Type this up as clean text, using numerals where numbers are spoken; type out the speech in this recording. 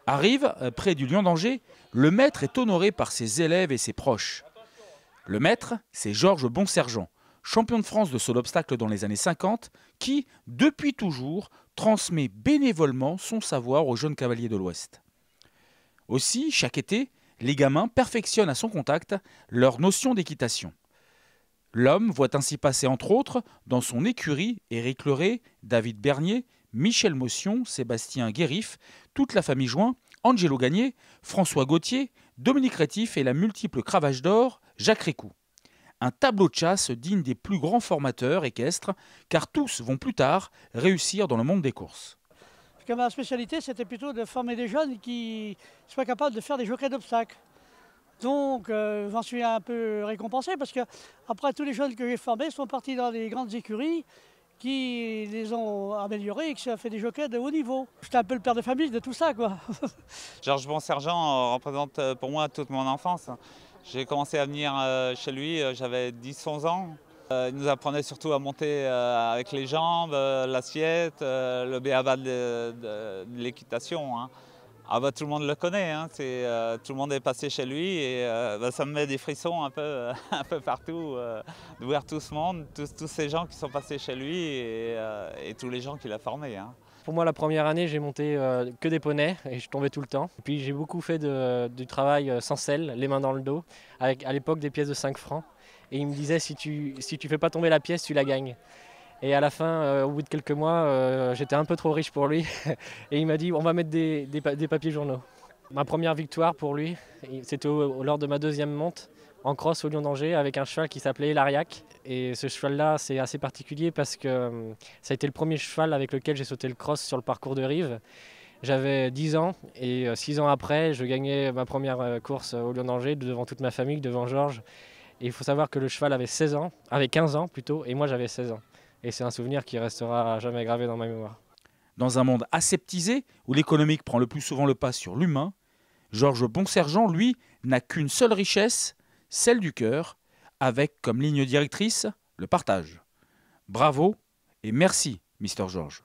Arrive, près du Lion d'Angers, le maître est honoré par ses élèves et ses proches. Le maître, c'est Georges Bonsergent, champion de France de saut d'obstacle dans les années 50, qui, depuis toujours, transmet bénévolement son savoir aux jeunes cavaliers de l'Ouest. Aussi, chaque été, les gamins perfectionnent à son contact leur notion d'équitation. L'homme voit ainsi passer entre autres dans son écurie Éric Leray, David Bernier, Michel Motion, Sébastien Guérif, toute la famille Join, Angelo Gagné, François Gauthier, Dominique Rétif et la multiple cravache d'or Jacques Récou. Un tableau de chasse digne des plus grands formateurs équestres, car tous vont plus tard réussir dans le monde des courses. Parce que ma spécialité, c'était plutôt de former des jeunes qui soient capables de faire des jockeys d'obstacles. Donc j'en suis un peu récompensé parce que après tous les jeunes que j'ai formés sont partis dans les grandes écuries qui les ont améliorés et qui ont fait des jockeys de haut niveau. J'étais un peu le père de famille de tout ça, quoi. Georges Bonsergent représente pour moi toute mon enfance. J'ai commencé à venir chez lui, j'avais 10-11 ans. Il nous apprenait surtout à monter avec les jambes, l'assiette, le b.a.-ba de l'équitation. Hein. Ah bah, tout le monde le connaît, hein. Tout le monde est passé chez lui et ça me met des frissons un peu, un peu partout de voir tout ce monde, tous ces gens qui sont passés chez lui et tous les gens qu'il a formés. Hein. Pour moi, la première année, j'ai monté que des poneys et je tombais tout le temps. Et puis j'ai beaucoup fait du travail sans selle, les mains dans le dos, avec à l'époque des pièces de 5 francs. Et il me disait, si tu fais pas tomber la pièce, tu la gagnes. Et à la fin, au bout de quelques mois, j'étais un peu trop riche pour lui. Et il m'a dit, on va mettre des papiers journaux. Ma première victoire pour lui, c'était lors de ma deuxième monte en cross au Lion d'Angers avec un cheval qui s'appelait Lariac. Et ce cheval-là, c'est assez particulier parce que ça a été le premier cheval avec lequel j'ai sauté le cross sur le parcours de Rive. J'avais 10 ans et 6 ans après, je gagnais ma première course au Lion d'Angers devant toute ma famille, devant Georges. Et il faut savoir que le cheval avait 15 ans plutôt, et moi j'avais 16 ans. Et c'est un souvenir qui restera à jamais gravé dans ma mémoire. Dans un monde aseptisé, où l'économique prend le plus souvent le pas sur l'humain, Georges Bonsergent, lui, n'a qu'une seule richesse, celle du cœur, avec comme ligne directrice le partage. Bravo et merci, Mr. Georges.